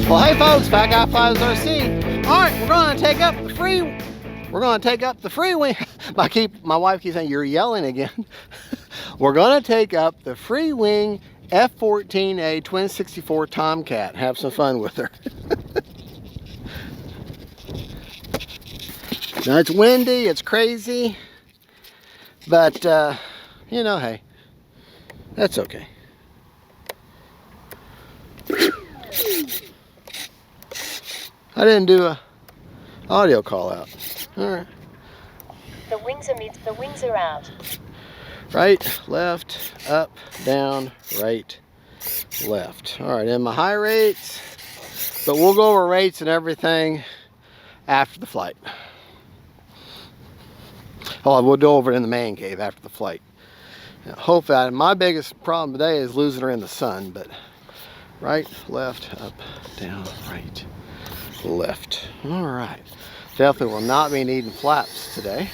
Well, hey folks, Fat Guy Flies RC. All right, we're going to take up the FREEWING. My wife keeps saying you're yelling again. We're going to take up the FREEWING F-14A Twin 64 Tomcat. Have some fun with her. Now it's windy, it's crazy, but you know, hey, that's okay. I didn't do a audio call out. All right. The wings are out. Right, left, up, down, right, left. All right, and my high rates, but we'll go over rates and everything after the flight. Oh, we'll go over it in the man cave after the flight. Now, hopefully, my biggest problem today is losing her in the sun, but right, left, up, down, right, left. All right, definitely will not be needing flaps today.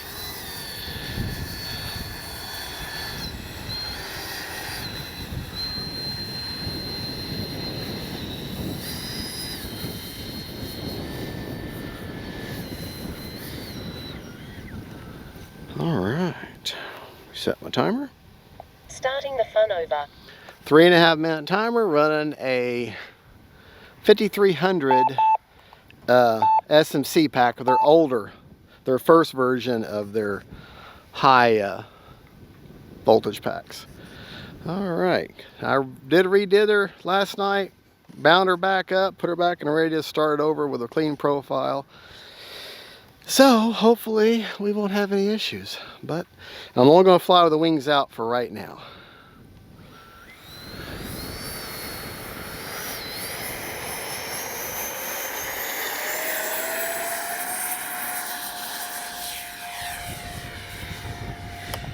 All right, set my timer. Starting the fun over. 3.5 minute timer, running a 5300 SMC pack. Their first version of their high voltage packs. All right, I redid her last night, bound her back up, put her back in the radio, start over with a clean profile. So hopefully we won't have any issues, but I'm only going to fly with the wings out for right now.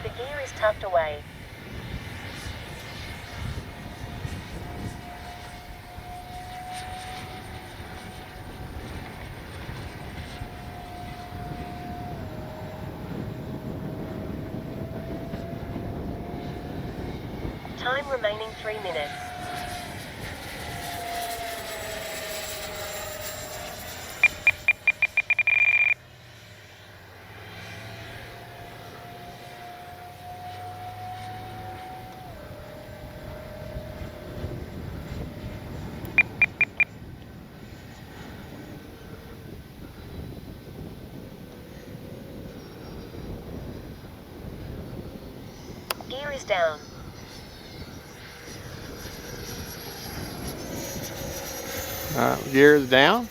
The gear is tucked away. Time remaining 3 minutes. Gear is down. Gear is down.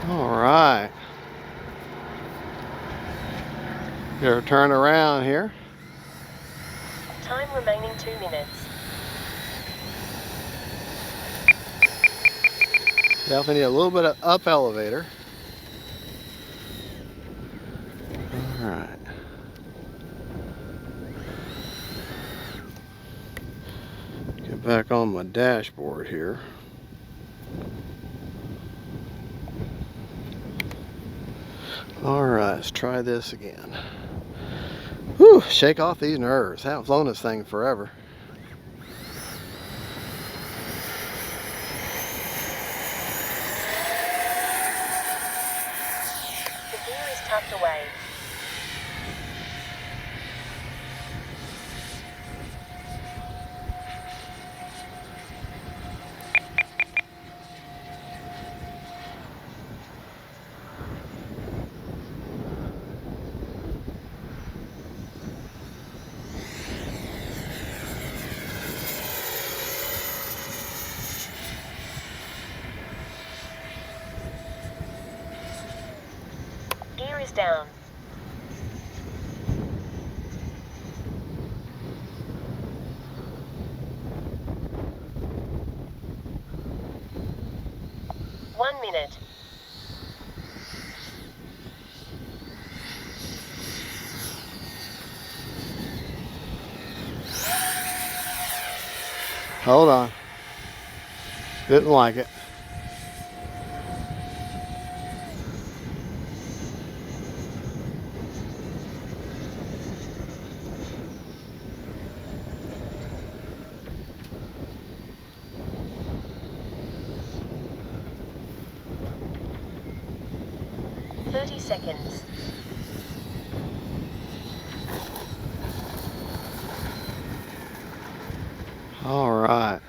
All right. Gotta turn around here. Time remaining 2 minutes. Definitely need a little bit of up elevator. All right. Get back on my dashboard here. All right, let's try this again. Whew, shake off these nerves. I haven't flown this thing forever. The gear is tucked away. Gear is down. 1 minute. Hold on. Didn't like it. Seconds. All right.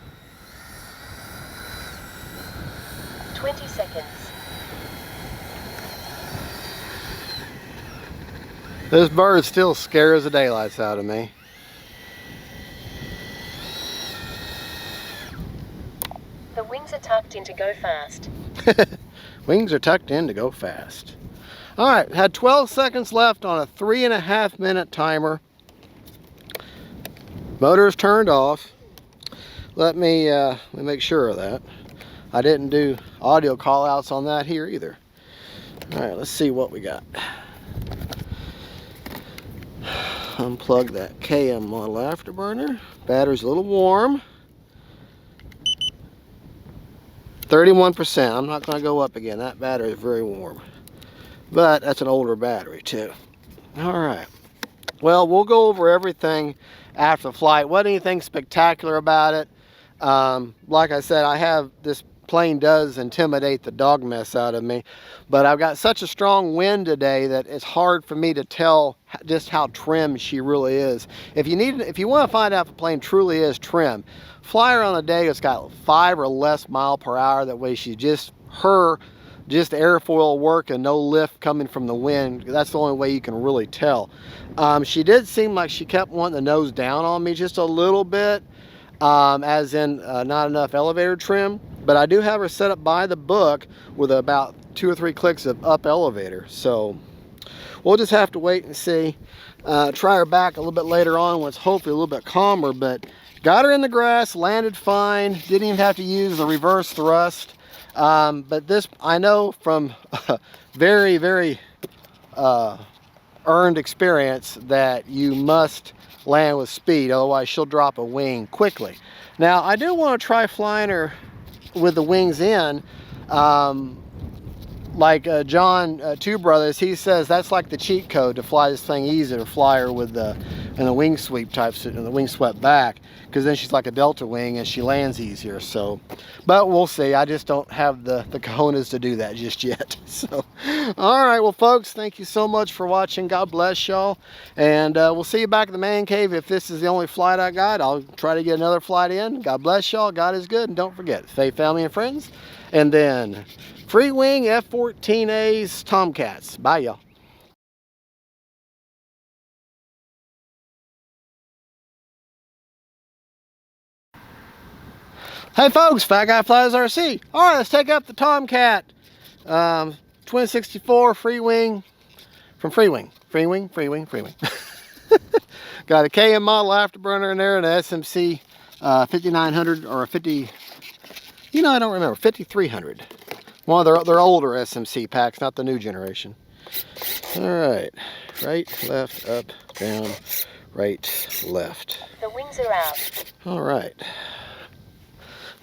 20 seconds. This bird still scares the daylights out of me. The wings are tucked in to go fast. Wings are tucked in to go fast. All right, had 12 seconds left on a 3.5 minute timer. Motor is turned off. Let me make sure of that. I didn't do audio call outs on that here either. All right, let's see what we got. Unplug that KM model afterburner. Battery's a little warm. 31%. I'm not going to go up again. That battery is very warm. But that's an older battery too. All right. Well, we'll go over everything after the flight. Wasn't anything spectacular about it. Like I said, this plane does intimidate the dog mess out of me, but I've got such a strong wind today that it's hard for me to tell just how trim she really is. If you want to find out if a plane truly is trim, fly her on a day that's got 5 or less mile per hour. That way she's just airfoil work and no lift coming from the wind. That's the only way you can really tell. She did seem like she kept wanting to nose down on me just a little bit, as in not enough elevator trim. But I do have her set up by the book with about 2 or 3 clicks of up elevator. So we'll just have to wait and see. Try her back a little bit later on when it's hopefully a little bit calmer. But got her in the grass, landed fine. Didn't even have to use the reverse thrust. But this, I know from very, very earned experience that you must land with speed, otherwise she'll drop a wing quickly. Now, I do want to try flying her with the wings in. Like John, Two Brothers, he says that's like the cheat code to fly this thing easy, to fly her with the wing sweep types, and the wing swept back, because then she's like a delta wing and she lands easier. So, but we'll see. I just don't have the cojones to do that just yet. So, all right, well, folks, thank you so much for watching. God bless y'all, and we'll see you back at the man cave. If this is the only flight I got, I'll try to get another flight in. God bless y'all. God is good, and don't forget, faith, family, and friends, and then FREEWING F-14A's Tomcats. Bye, y'all. Hey, folks, Fat Guy Flies RC. All right, let's take up the Tomcat. Twin 64 FREEWING from FREEWING. FREEWING. Got a KM model afterburner in there and an SMC 5900 or a 50, I don't remember, 5300. One of their older SMC packs, not the new generation. All right, right, left, up, down, right, left. The wings are out. All right.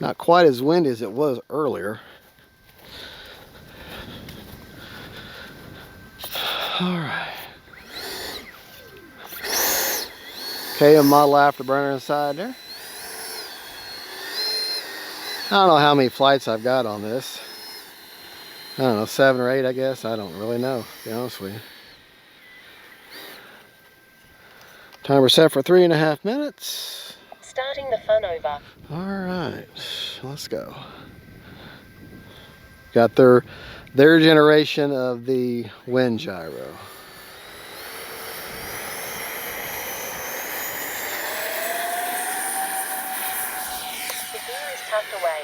Not quite as windy as it was earlier. All right. KM model afterburner inside there. I don't know how many flights I've got on this. I don't know, 7 or 8, I guess. I don't really know, to be honest with you. Timer set for 3.5 minutes. Starting the fun over. All right, let's go. Got their generation of the wind gyro. The gear is tucked away.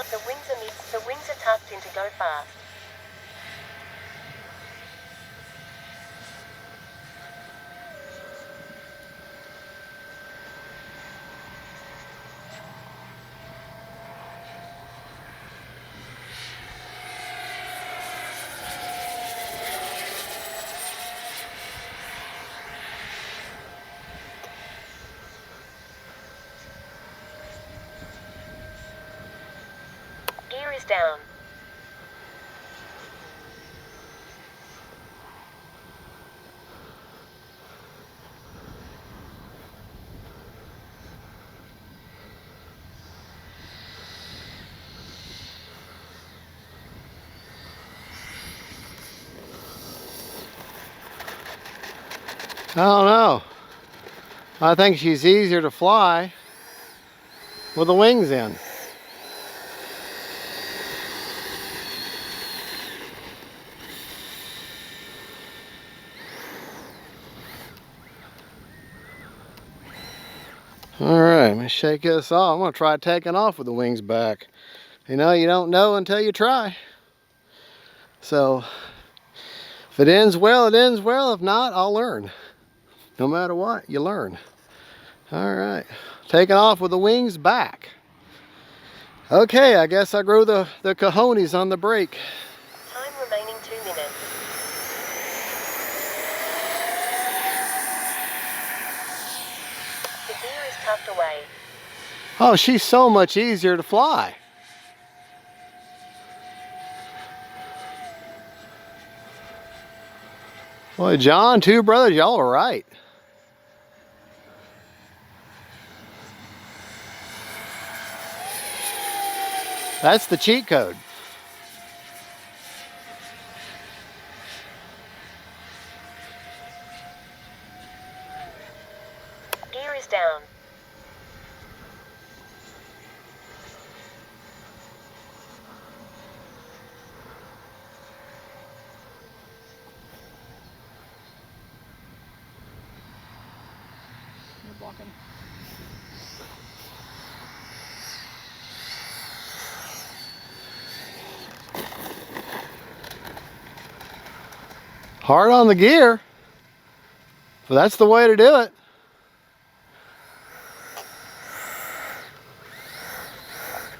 The wings are tucked in to go fast. Gear is down. I don't know. I think she's easier to fly with the wings in. All right, let me shake this off. I'm gonna try taking off with the wings back. You know, you don't know until you try. So, if it ends well, it ends well. If not, I'll learn. No matter what, you learn. All right, taking off with the wings back. Okay, I guess I grew the cojones on the brake. Time remaining 2 minutes. The gear is tucked away. Oh, she's so much easier to fly. Boy, John, two brothers, y'all are right. That's the cheat code. Gear is down. You're blocking. Hard on the gear, but that's the way to do it.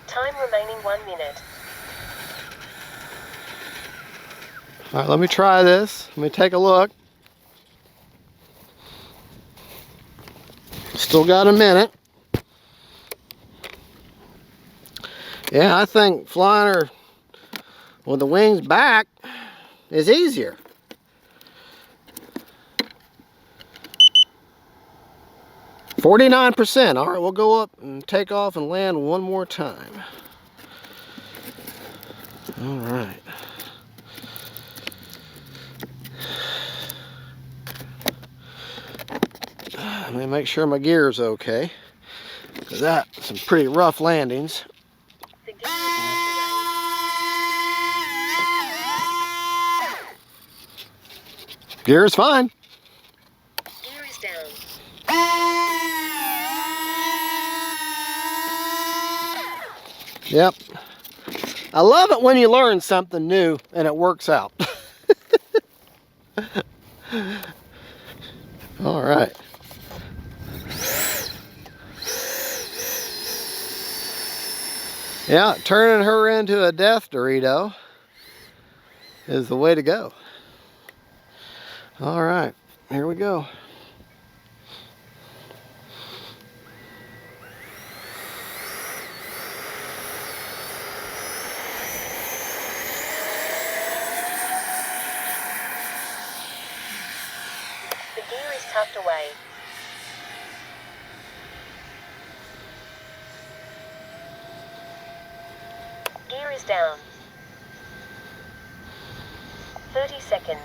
Time remaining 1 minute. All right, let me try this. Let me take a look. Still got a minute. Yeah, I think flying her with the wings back is easier. %. All right, we'll go up and take off and land one more time. All right. Let me make sure my gear's okay, because that's some pretty rough landings. The gear is tucked away. Gear's fine. Gear is down. Yep. I love it when you learn something new and it works out. All right. Yeah, turning her into a death Dorito is the way to go. All right, here we go. The gear is tucked away. Gear is down. 30 seconds.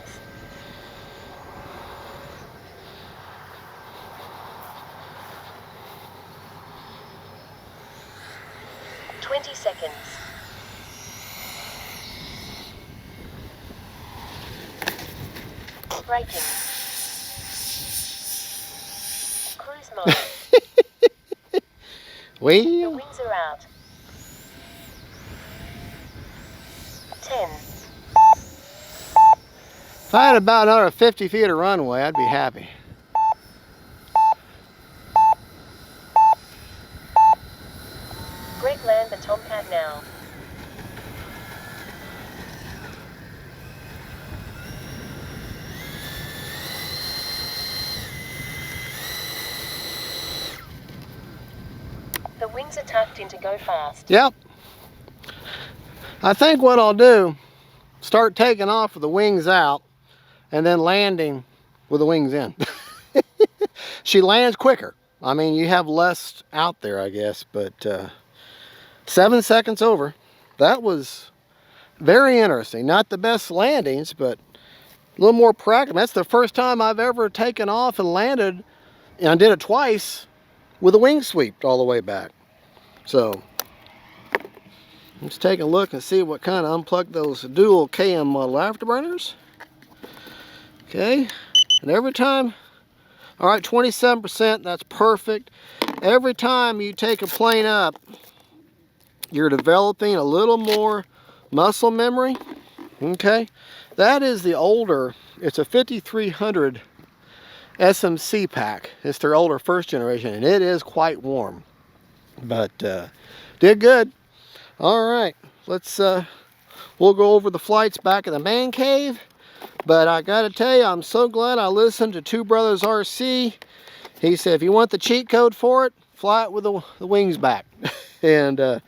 20 seconds. Braking. Cruise mode. The Wheel. wings are out. 10. If I had about another 50 feet of runway, I'd be happy. Greg, land the Tomcat now. The wings are tucked in to go fast. Yep. I think what I'll do, start taking off with the wings out and then landing with the wings in. She lands quicker. I mean, you have less out there, I guess, but 7 seconds over. That was very interesting. Not the best landings, but a little more practice. That's the first time I've ever taken off and landed, and I did it twice with a wing sweep all the way back. So let's take a look and see what kind of unplug those dual KM model afterburners. Okay, and every time, all right, 27%, that's perfect. Every time you take a plane up, you're developing a little more muscle memory. Okay, that is the older, it's a 5300 SMC pack. It's their older first generation, and it is quite warm. But did good. All right, let's we'll go over the flights back in the man cave. But I gotta tell you, I'm so glad I listened to Two Brothers RC. He said if you want the cheat code for it, fly it with the wings back. And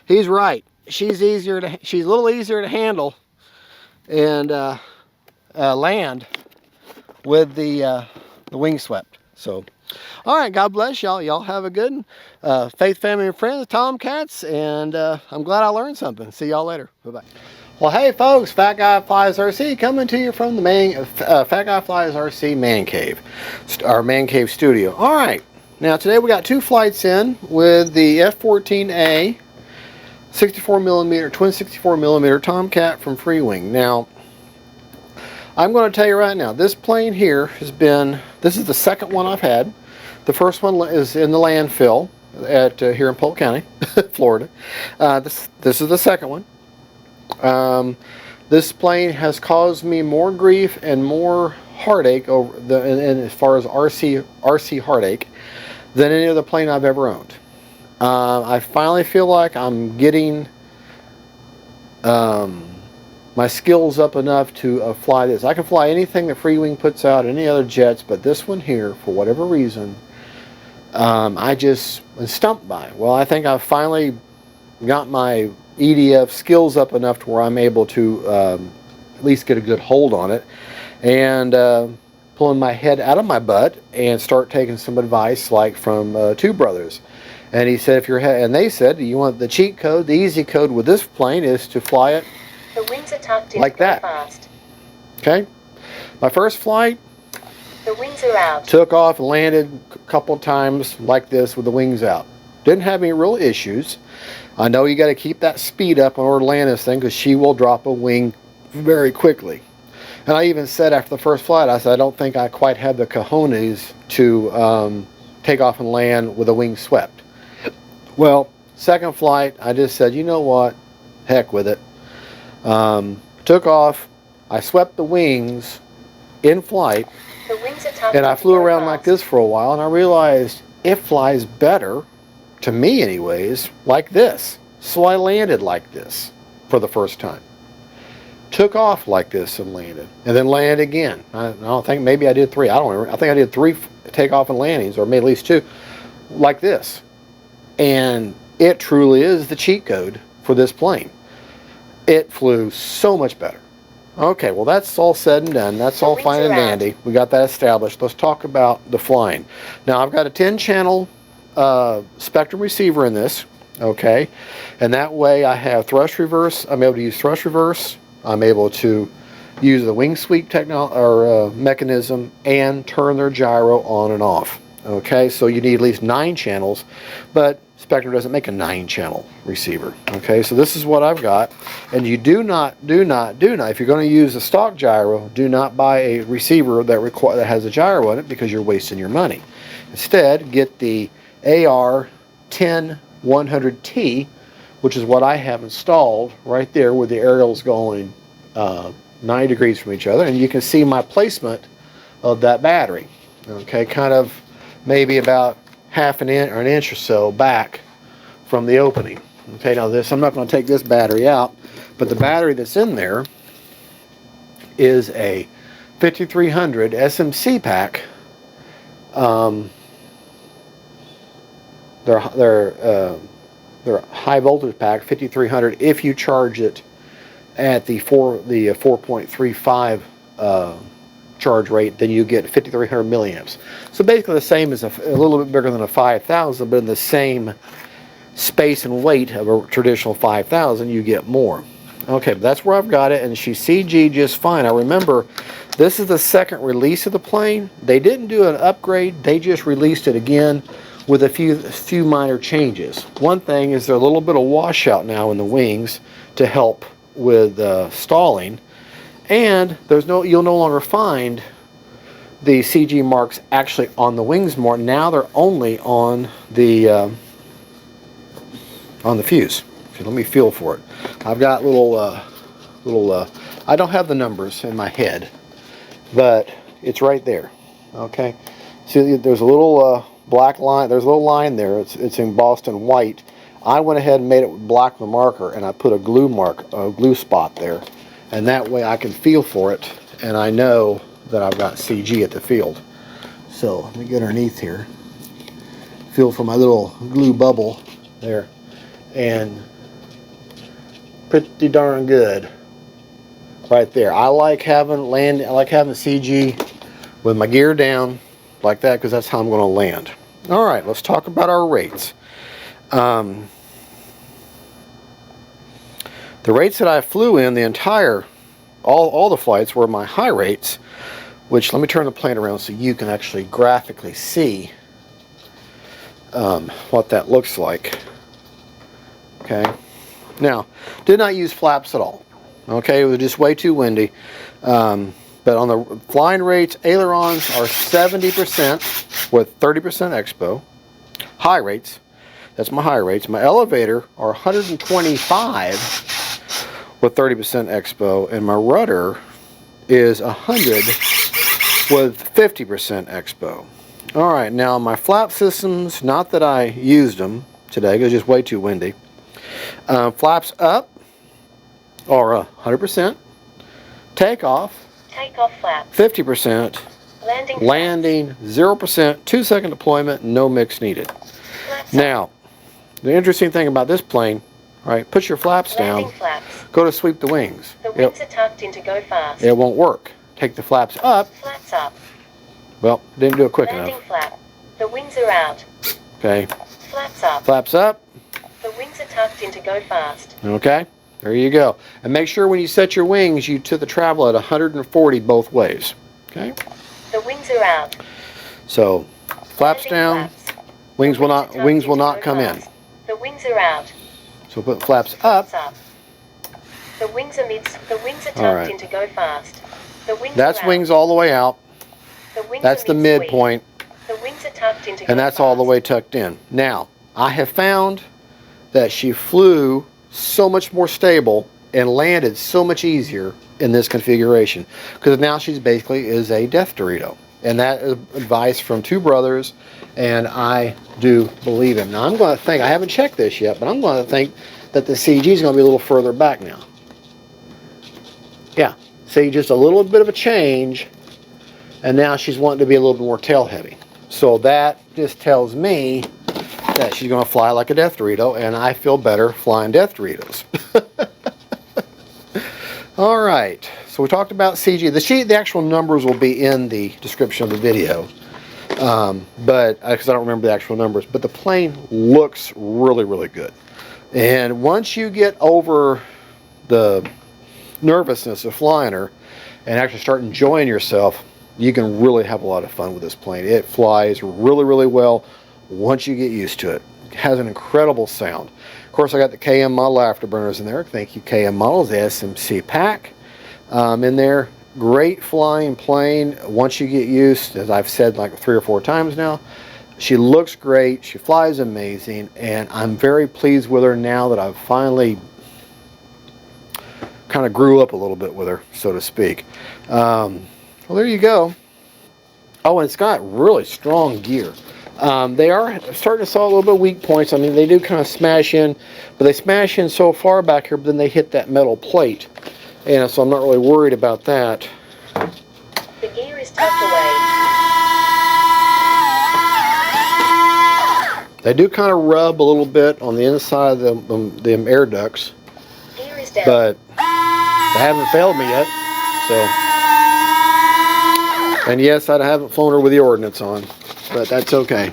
he's right. She's a little easier to handle and land with the wing swept. So all right, God bless y'all. Y'all have a good one. Faith, family, and friends, Tomcats, and I'm glad I learned something. See y'all later. Bye-bye. Well, hey, folks, Fat Guy Flies RC coming to you from the Fat Guy Flies RC Man Cave, our Man Cave studio. All right, now today we got 2 flights in with the F-14A 64mm, twin 64mm Tomcat from FREEWING. Now, I'm going to tell you right now, this plane here has been, this is the second one I've had. The first one is in the landfill at here in Polk County, Florida. This is the second one. This plane has caused me more grief and more heartache over and as far as RC heartache than any other plane I've ever owned. I finally feel like I'm getting my skills up enough to fly this. I can fly anything that FREEWING puts out, any other jets, but this one here, for whatever reason, I just was stumped by it. Well, I think I've finally got my EDF skills up enough to where I'm able to at least get a good hold on it, and pulling my head out of my butt and start taking some advice like from Two Brothers. And he said, and they said, you want the cheat code, the easy code with this plane is to fly it The wings are tucked in like that. fast. Okay, my first flight, The wings are out. took off and landed a couple times like this with the wings out. Didn't have any real issues. I know you got to keep that speed up in order to land this thing because she will drop a wing very quickly. And I even said after the first flight, I said, I don't think I quite have the cojones to take off and land with a wing swept. Well, second flight, I just said, you know what, heck with it. Took off, I swept the wings in flight, The wings are tucked and I in flew to go around fast. like this for a while, and I realized it flies better, to me anyways, like this. So I landed like this for the first time. Took off like this and landed, and then landed again. I don't think, maybe I did 3. I don't remember. I think I did 3 takeoff and landings, or maybe at least 2, like this. And it truly is the cheat code for this plane. It flew so much better. Okay, well that's all said and done. That's all fine and dandy. We got that established. Let's talk about the flying. Now I've got a 10-channel Spectrum receiver in this, okay? And that way I have thrust reverse. I'm able to use thrust reverse. I'm able to use the wing sweep mechanism and turn their gyro on and off. Okay, so you need at least 9 channels, but Spectrum doesn't make a 9-channel receiver. Okay, so this is what I've got, and you do not, if you're going to use a stock gyro, do not buy a receiver that has a gyro in it because you're wasting your money. Instead, get the AR-10-100T, which is what I have installed right there where the aerial's going 90 degrees from each other, and you can see my placement of that battery. Okay, kind of maybe about half an inch or an inch or so back from the opening. Okay, now this, I'm not going to take this battery out, but the battery that's in there is a 5300 SMC pack. They're high voltage pack, 5300. If you charge it at the 4.35 charge rate, then you get 5300 milliamps. So basically the same as a little bit bigger than a 5000, but in the same space and weight of a traditional 5000, you get more. Okay, but that's where I've got it, and she's CG just fine. I remember this is the second release of the plane. They didn't do an upgrade, they just released it again with a few minor changes. One thing is there's a little bit of washout now in the wings to help with stalling, and you'll no longer find the CG marks actually on the wings more. Now they're only on the fuse. Okay, let me feel for it. I've got I don't have the numbers in my head, but it's right there. Okay, see, there's a little black line. There's a little line there. It's embossed in white. I went ahead and made it black with a marker, and I put a glue spot there, and that way I can feel for it, and I know that I've got CG at the field. So let me get underneath here, feel for my little glue bubble there, and pretty darn good right there. I like having CG with my gear down like that, because that's how I'm going to land. All right, let's talk about our rates. The rates that I flew in the entire, all the flights were my high rates, which, let me turn the plane around so you can actually graphically see what that looks like. Okay, now, did not use flaps at all. Okay, it was just way too windy. But on the flying rates, ailerons are 70% with 30% expo. High rates, that's my high rates. My elevator are 125 with 30% expo, and my rudder is 100 with 50% expo. All right, now my flap systems, not that I used them today, because it's just way too windy. Flaps up are 100%. Takeoff flap. 50%. Landing 0%. 2-second deployment. No mix needed. Now, the interesting thing about this plane, right? Put your flaps down. Flaps. Go to sweep the wings. The wings are tucked in to go fast. It won't work. Take the flaps up. Flaps up. Well, didn't do it quick Landing enough. flap. The wings are out. Okay. Flaps up. Flaps up. The wings are tucked in to go fast. Okay. There you go. And make sure when you set your wings, you to the travel at 140 both ways. Okay. The wings are out. So, flaps down. Flaps. Wings will not come in. The wings are out. So put flaps up. Flaps up. The wings are tucked right. in to go fast. The wings That's are out. wings all the way out. The wings That's are the mid-sweep. midpoint. The wings are tucked in to go And that's fast. all the way tucked in. Now, I have found that she flew so much more stable and landed so much easier in this configuration, because now she's basically is a death Dorito. And that is advice from two brothers, and I do believe him. Now I'm going to think, I haven't checked this yet, but I'm going to think that the CG is going to be a little further back now. Yeah, see, just a little bit of a change, and now she's wanting to be a little bit more tail heavy. So that just tells me that she's going to fly like a death Dorito, and I feel better flying death Doritos. All right, so we talked about CG. The actual numbers will be in the description of the video, but because I don't remember the actual numbers. But the plane looks really, really good. And once you get over the nervousness of flying her and actually start enjoying yourself, you can really have a lot of fun with this plane. It flies really, really well once you get used to it. It has an incredible sound. Of course, I got the KM model afterburners in there. Thank you, KM models, the SMC pack in there. Great flying plane once you get used, as I've said like 3 or 4 times now. She looks great. She flies amazing, and I'm very pleased with her now that I've finally kind of grew up a little bit with her, so to speak. Well, there you go. Oh, and it's got really strong gear. They are starting to saw a little bit of weak points. I mean, they do kind of smash in, but they smash in so far back here, but then they hit that metal plate. And so I'm not really worried about that. The gear is tucked away. They do kind of rub a little bit on the inside of the air ducts, Gear is down. but they haven't failed me yet. So, and yes, I haven't flown her with the ordnance on, but that's okay.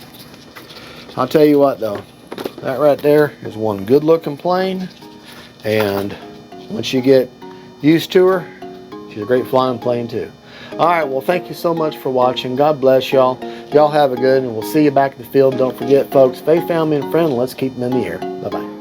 I'll tell you what though, that right there is one good looking plane, and once you get used to her, she's a great flying plane too. All right, well, thank you so much for watching. God bless y'all. Y'all have a good, and we'll see you back in the field. Don't forget, folks, faith, family, and friend. Let's keep them in the air. Bye-bye.